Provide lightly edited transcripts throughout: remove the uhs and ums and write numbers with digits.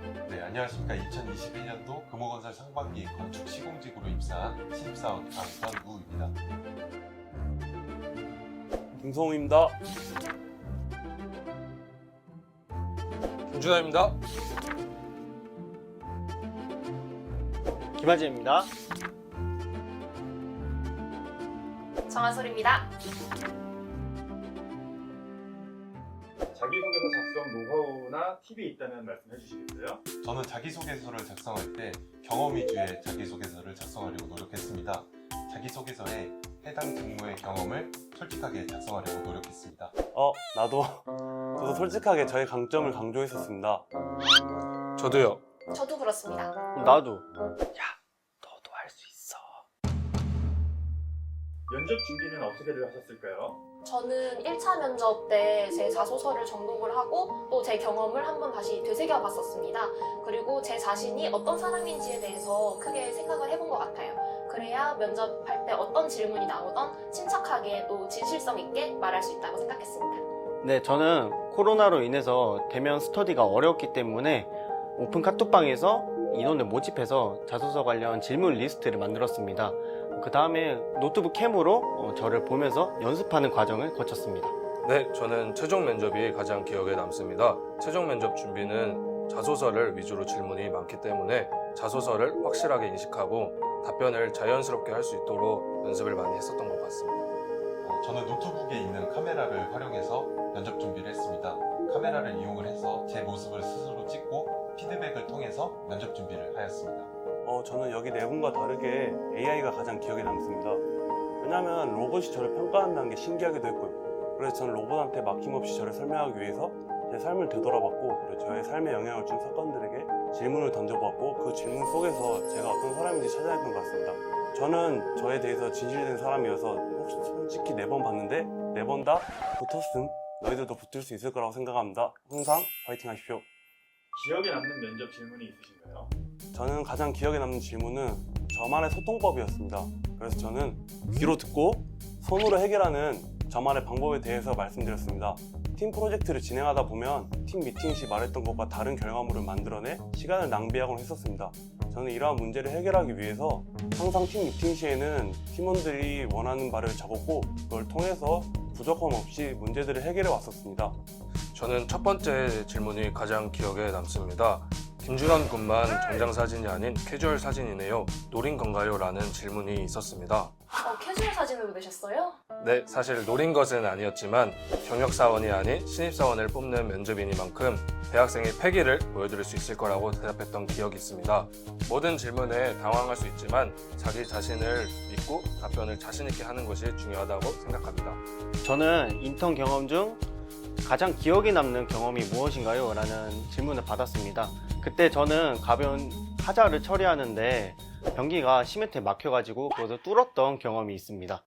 네, 안녕하십니까. 2021년도 금호건설 상반기 건축 시공직으로 입사한 신입사원 강선우입니다. 김성우입니다. 김준하입니다. 김하진입니다. 정한솔입니다. 자기소개서 작성 노하우나 팁이 있다면 말씀해 주시겠어요? 저는 자기소개서를 작성할 때 경험 위주의 자기소개서를 작성하려고 노력했습니다. 자기소개서에 해당 직무의 경험을 솔직하게 작성하려고 노력했습니다. 저도 솔직하게 저의 강점을 강조했었습니다. 저도요. 저도 그렇습니다. 나도. 너도 할 수 있어. 면접 준비는 어떻게들 하셨을까요? 저는 1차 면접 때 제 자소서를 정독을 하고 또 제 경험을 한번 다시 되새겨 봤었습니다. 그리고 제 자신이 어떤 사람인지에 대해서 크게 생각을 해본 것 같아요. 그래야 면접할 때 어떤 질문이 나오던 침착하게 또 진실성 있게 말할 수 있다고 생각했습니다. 네, 저는 코로나로 인해서 대면 스터디가 어려웠기 때문에 오픈 카톡방에서 인원을 모집해서 자소서 관련 질문 리스트를 만들었습니다. 그 다음에 노트북 캠으로 저를 보면서 연습하는 과정을 거쳤습니다. 네, 저는 최종 면접이 가장 기억에 남습니다. 최종 면접 준비는 자소서를 위주로 질문이 많기 때문에 자소서를 확실하게 인식하고 답변을 자연스럽게 할 수 있도록 연습을 많이 했었던 것 같습니다. 저는 노트북에 있는 카메라를 활용해서 면접 준비를 했습니다. 카메라를 이용을 해서 제 모습을 스스로 찍고 피드백을 통해서 면접 준비를 하였습니다. 저는 여기 네 분과 다르게 AI가 가장 기억에 남습니다. 왜냐하면 로봇이 저를 평가한다는 게 신기하기도 했고요. 그래서 저는 로봇한테 막힘없이 저를 설명하기 위해서 제 삶을 되돌아봤고, 그리고 저의 삶에 영향을 준 사건들에게 질문을 던져봤고, 그 질문 속에서 제가 어떤 사람인지 찾아냈던 것 같습니다. 저는 저에 대해서 진실된 사람이어서 혹시 솔직히 4번 봤는데 4번 다 붙었음. 너희들도 붙을 수 있을 거라고 생각합니다. 항상 화이팅 하십시오. 기억에 남는 면접 질문이 있으신가요? 저는 가장 기억에 남는 질문은 저만의 소통법이었습니다. 그래서 저는 귀로 듣고 손으로 해결하는 저만의 방법에 대해서 말씀드렸습니다. 팀 프로젝트를 진행하다 보면 팀 미팅 시 말했던 것과 다른 결과물을 만들어내 시간을 낭비하곤 했었습니다. 저는 이러한 문제를 해결하기 위해서 항상 팀 미팅 시에는 팀원들이 원하는 바를 적었고, 그걸 통해서 부족함 없이 문제들을 해결해 왔었습니다. 저는 첫 번째 질문이 가장 기억에 남습니다. 김준환 군만 정장 사진이 아닌 캐주얼 사진이네요. 노린 건가요? 라는 질문이 있었습니다. 캐주얼 사진으로 내셨어요? 네, 사실 노린 것은 아니었지만 경력사원이 아닌 신입사원을 뽑는 면접이니만큼 대학생의 패기를 보여드릴 수 있을 거라고 대답했던 기억이 있습니다. 모든 질문에 당황할 수 있지만 자기 자신을 믿고 답변을 자신 있게 하는 것이 중요하다고 생각합니다. 저는 인턴 경험 중 가장 기억에 남는 경험이 무엇인가요? 라는 질문을 받았습니다. 그때 저는 가벼운 하자를 처리하는데 변기가 시멘트에 막혀가지고 그것을 뚫었던 경험이 있습니다.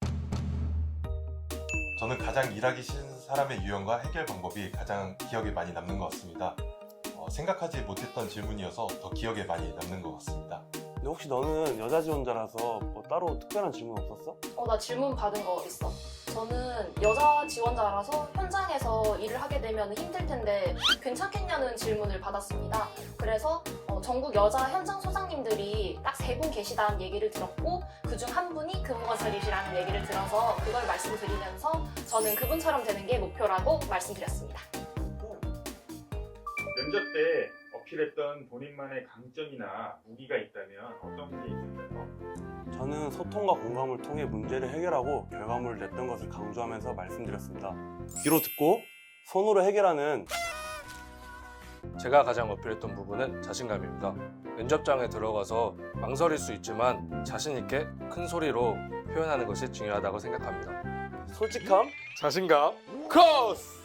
저는 가장 일하기 싫은 사람의 유형과 해결 방법이 가장 기억에 많이 남는 것 같습니다. 생각하지 못했던 질문이어서 더 기억에 많이 남는 것 같습니다. 근데 혹시 너는 여자 지원자라서 뭐 따로 특별한 질문 없었어? 나 질문 받은 거 있어. 저는 여자 지원자라서 현장에서 일을 하게 되면 힘들 텐데 괜찮겠냐는 질문을 받았습니다. 그래서 전국 여자 현장 소장님들이 딱 3분 계시다는 얘기를 들었고, 그중 한 분이 금호건설이시라는 얘기를 들어서 그걸 말씀드리면서 저는 그분처럼 되는 게 목표라고 말씀드렸습니다. 면접 때 어필했던 본인만의 강점이나 무기가 있다면 어떤 게 있을까요? 저는 소통과 공감을 통해 문제를 해결하고 결과물을 냈던 것을 강조하면서 말씀드렸습니다. 귀로 듣고 손으로 해결하는 제가 가장 어필했던 부분은 자신감입니다. 면접장에 들어가서 망설일 수 있지만 자신 있게 큰 소리로 표현하는 것이 중요하다고 생각합니다. 솔직함, 자신감, 크로스!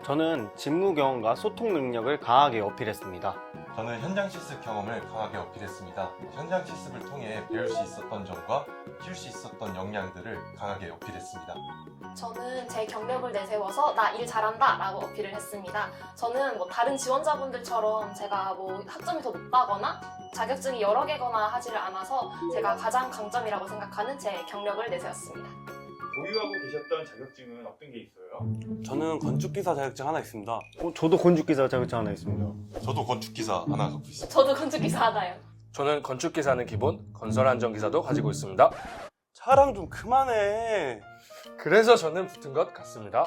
저는 직무 경험과 소통 능력을 강하게 어필했습니다. 저는 현장 실습 경험을 강하게 어필했습니다. 현장 실습을 통해 배울 수 있었던 점과 키울 수 있었던 역량들을 강하게 어필했습니다. 저는 제 경력을 내세워서 나 일 잘한다 라고 어필을 했습니다. 저는 다른 지원자분들처럼 제가 학점이 더 높다거나 자격증이 여러 개거나 하지를 않아서 제가 가장 강점이라고 생각하는 제 경력을 내세웠습니다. 보유하고 계셨던 자격증은 어떤 게 있어요? 저는 건축기사 자격증 하나 있습니다. 저도 건축기사 자격증 하나 있습니다. 저도 건축기사 하나 갖고 있습니다. 저도 건축기사 하나요. 저는 건축기사는 기본, 건설안전기사도 가지고 있습니다. 차랑 좀 그만해. 그래서 저는 붙은 것 같습니다.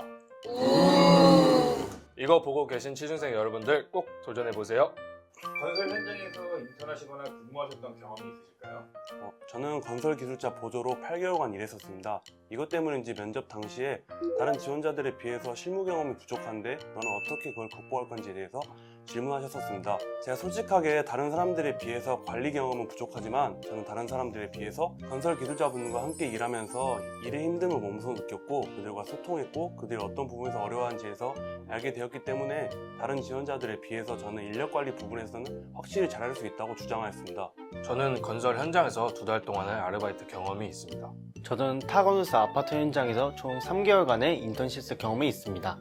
이거 보고 계신 취준생 여러분들 꼭 도전해보세요. 건설 현장에서 인턴하시거나 근무하셨던 경험이 있으실까요? 저는 건설기술자 보조로 8개월간 일했었습니다. 이것 때문인지 면접 당시에 다른 지원자들에 비해서 실무 경험이 부족한데 너는 어떻게 그걸 극복할 건지에 대해서 질문하셨었습니다. 제가 솔직하게 다른 사람들에 비해서 관리 경험은 부족하지만 저는 다른 사람들에 비해서 건설기술자분들과 함께 일하면서 일의 힘듦을 몸소 느꼈고 그들과 소통했고 그들이 어떤 부분에서 어려워하는지에서 알게 되었기 때문에 다른 지원자들에 비해서 저는 인력관리 부분에서는 확실히 잘할 수 있다고 주장하였습니다. 저는 건설 현장에서 2달 동안의 아르바이트 경험이 있습니다. 저는 타건설사 아파트 현장에서 총 3개월간의 인턴시스 경험이 있습니다.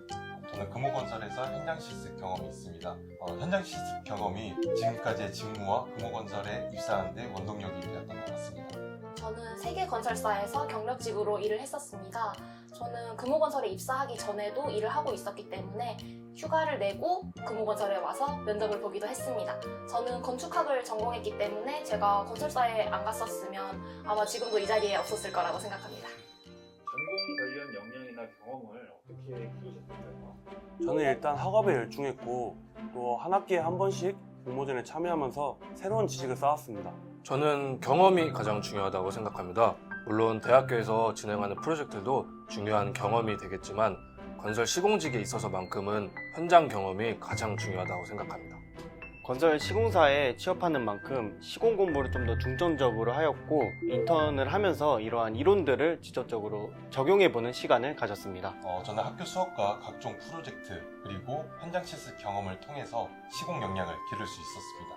저는 금호건설에서 현장 실습 경험이 있습니다. 현장 실습 경험이 지금까지의 직무와 금호건설에 입사하는 데 원동력이 되었던 것 같습니다. 저는 세계건설사에서 경력직으로 일을 했었습니다. 저는 금호건설에 입사하기 전에도 일을 하고 있었기 때문에 휴가를 내고 금호건설에 와서 면접을 보기도 했습니다. 저는 건축학을 전공했기 때문에 제가 건설사에 안 갔었으면 아마 지금도 이 자리에 없었을 거라고 생각합니다. 전공 관련 역량이나 경험을 어떻게 키우셨을까요? 저는 일단 학업에 열중했고 또 한 학기에 한 번씩 공모전에 참여하면서 새로운 지식을 쌓았습니다. 저는 경험이 가장 중요하다고 생각합니다. 물론 대학교에서 진행하는 프로젝트도 중요한 경험이 되겠지만 건설 시공직에 있어서만큼은 현장 경험이 가장 중요하다고 생각합니다. 건설 시공사에 취업하는 만큼 시공 공부를 좀 더 중점적으로 하였고 인턴을 하면서 이러한 이론들을 직접적으로 적용해보는 시간을 가졌습니다. 저는 학교 수업과 각종 프로젝트 그리고 현장 실습 경험을 통해서 시공 역량을 기를 수 있었습니다.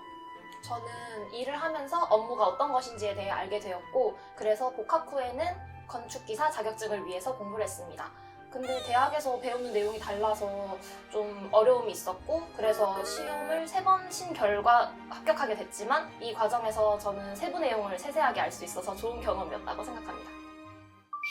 저는 일을 하면서 업무가 어떤 것인지에 대해 알게 되었고 그래서 복학 후에는 건축기사 자격증을 위해서 공부를 했습니다. 근데 대학에서 배우는 내용이 달라서 좀 어려움이 있었고 그래서 시험을 3번 친 결과 합격하게 됐지만 이 과정에서 저는 세부 내용을 세세하게 알 수 있어서 좋은 경험이었다고 생각합니다.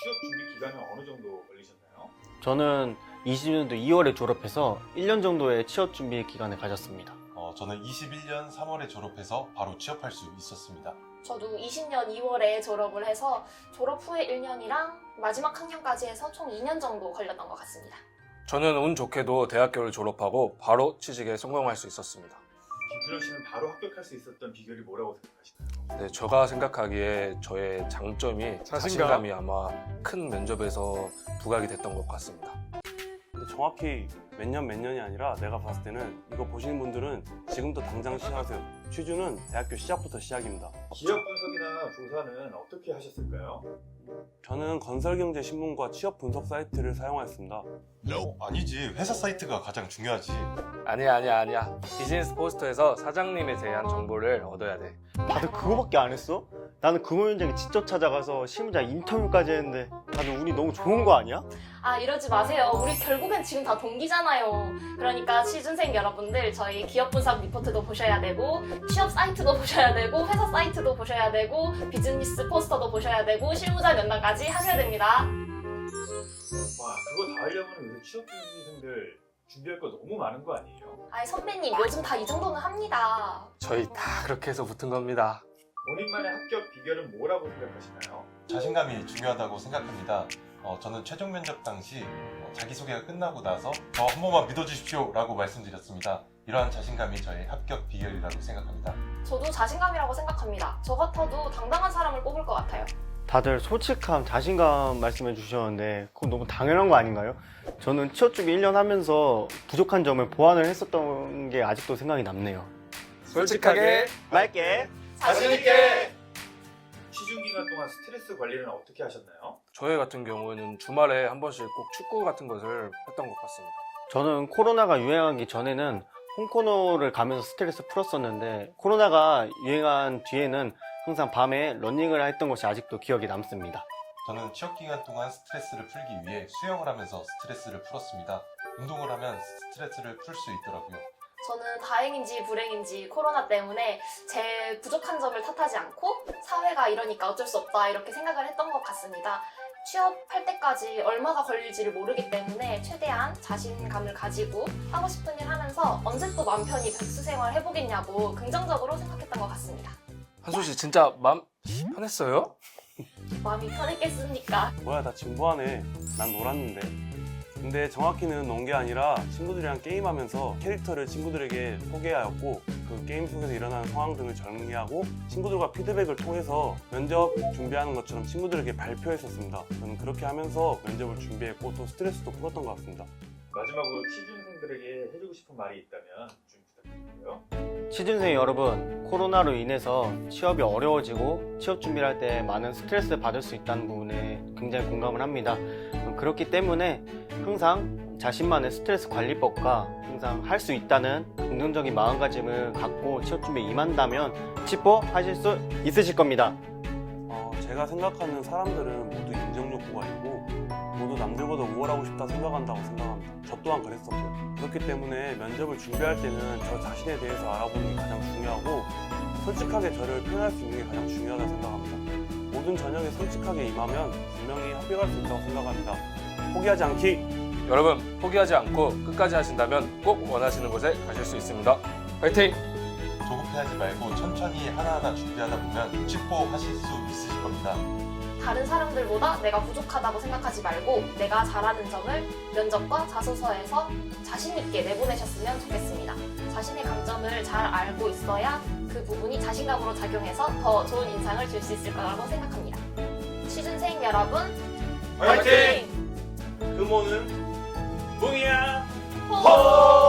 취업 준비 기간은 어느 정도 걸리셨나요? 저는 20년도 2월에 졸업해서 1년 정도의 취업 준비 기간을 가졌습니다. 저는 21년 3월에 졸업해서 바로 취업할 수 있었습니다. 저도 20년 2월에 졸업을 해서 졸업 후에 1년이랑 마지막 학년까지 해서 총 2년 정도 걸렸던 것 같습니다. 저는 운 좋게도 대학교를 졸업하고 바로 취직에 성공할 수 있었습니다. 김준호 씨는 바로 합격할 수 있었던 비결이 뭐라고 생각하시나요? 네, 제가 생각하기에 저의 장점이 자신감이 아마 큰 면접에서 부각이 됐던 것 같습니다. 근데 정확히 몇 년이 아니라 내가 봤을 때는 이거 보시는 분들은 지금도 당장 시작하세요. 취준은 대학교 시작부터 시작입니다. 기업 분석이나 조사는 어떻게 하셨을까요? 저는 건설경제신문과 취업 분석 사이트를 사용하였습니다. 아니지. 회사 사이트가 가장 중요하지. 아니야. 비즈니스 포스터에서 사장님에 대한 정보를 얻어야 돼. 다들 그거밖에 안 했어? 나는 금호 현장에 직접 찾아가서 실무자 인터뷰까지 했는데 다들 운이 너무 좋은 거 아니야? 이러지 마세요. 우리 결국엔 지금 다 동기잖아요. 그러니까 취준생 여러분들 저희 기업 분석 리포트도 보셔야 되고 취업 사이트도 보셔야 되고 회사 사이트도 보셔야 되고 비즈니스 포스터도 보셔야 되고 실무자 면담까지 하셔야 됩니다. 와, 그거 다 하려면 요새 취업 준비생들 준비할 거 너무 많은 거 아니에요? 선배님 요즘 다 이 정도는 합니다. 저희 다 그렇게 해서 붙은 겁니다. 본인만의 합격 비결은 뭐라고 생각하시나요? 자신감이 중요하다고 생각합니다. 저는 최종 면접 당시 자기소개가 끝나고 나서 저 한 번만 믿어주십시오 라고 말씀드렸습니다. 이러한 자신감이 저의 합격 비결이라고 생각합니다. 저도 자신감이라고 생각합니다. 저 같아도 당당한 사람을 뽑을 것 같아요. 다들 솔직함, 자신감 말씀해 주셨는데 그건 너무 당연한 거 아닌가요? 저는 취업 준비 1년 하면서 부족한 점을 보완을 했었던 게 아직도 생각이 남네요. 솔직하게 맑게 자신있게! 취준 기간 동안 스트레스 관리는 어떻게 하셨나요? 저희 같은 경우에는 주말에 한 번씩 꼭 축구 같은 것을 했던 것 같습니다. 저는 코로나가 유행하기 전에는 홈코노를 가면서 스트레스 풀었었는데 코로나가 유행한 뒤에는 항상 밤에 러닝을 했던 것이 아직도 기억에 남습니다. 저는 취업 기간 동안 스트레스를 풀기 위해 수영을 하면서 스트레스를 풀었습니다. 운동을 하면 스트레스를 풀 수 있더라고요. 저는 다행인지 불행인지 코로나 때문에 제 부족한 점을 탓하지 않고 사회가 이러니까 어쩔 수 없다 이렇게 생각을 했던 것 같습니다. 취업할 때까지 얼마가 걸릴지를 모르기 때문에 최대한 자신감을 가지고 하고 싶은 일 하면서 언제 또 맘 편히 백수 생활 해보겠냐고 긍정적으로 생각했던 것 같습니다. 한솔 씨 진짜 마음 편했어요? 마음이 편했겠습니까? 뭐야, 다 진부하네. 난 놀았는데. 근데 정확히는 논 게 아니라 친구들이랑 게임하면서 캐릭터를 친구들에게 소개하였고 그 게임 속에서 일어나는 상황 등을 정리하고 친구들과 피드백을 통해서 면접 준비하는 것처럼 친구들에게 발표했었습니다. 저는 그렇게 하면서 면접을 준비했고 또 스트레스도 풀었던 것 같습니다. 마지막으로 취준생들에게 해주고 싶은 말이 있다면 좀 부탁드릴게요. 취준생 여러분, 코로나로 인해서 취업이 어려워지고 취업 준비를 할 때 많은 스트레스를 받을 수 있다는 부분에 굉장히 공감을 합니다. 그렇기 때문에 항상 자신만의 스트레스 관리법과 항상 할 수 있다는 긍정적인 마음가짐을 갖고 취업 준비에 임한다면 치포하실 수 있으실 겁니다. 제가 생각하는 사람들은 모두 인정 욕구가 있고 모두 남들보다 우월하고 싶다 생각한다고 생각합니다. 저 또한 그랬었고요. 그렇기 때문에 면접을 준비할 때는 저 자신에 대해서 알아보는 게 가장 중요하고 솔직하게 저를 표현할 수 있는 게 가장 중요하다고 생각합니다. 모든 전형에 솔직하게 임하면 분명히 합격할 수 있다고 생각합니다. 포기하지 않기! 여러분 포기하지 않고 끝까지 하신다면 꼭 원하시는 곳에 가실 수 있습니다. 화이팅! 조급해하지 말고 천천히 하나하나 준비하다 보면 치포하실 수 있으실 겁니다. 다른 사람들보다 내가 부족하다고 생각하지 말고 내가 잘하는 점을 면접과 자소서에서 자신 있게 내보내셨으면 좋겠습니다. 자신의 강점을 잘 알고 있어야 그 부분이 자신감으로 작용해서 더 좋은 인상을 줄 수 있을 거라고 생각합니다. 취준생 여러분, 화이팅! 금호는 뭉이야! 호!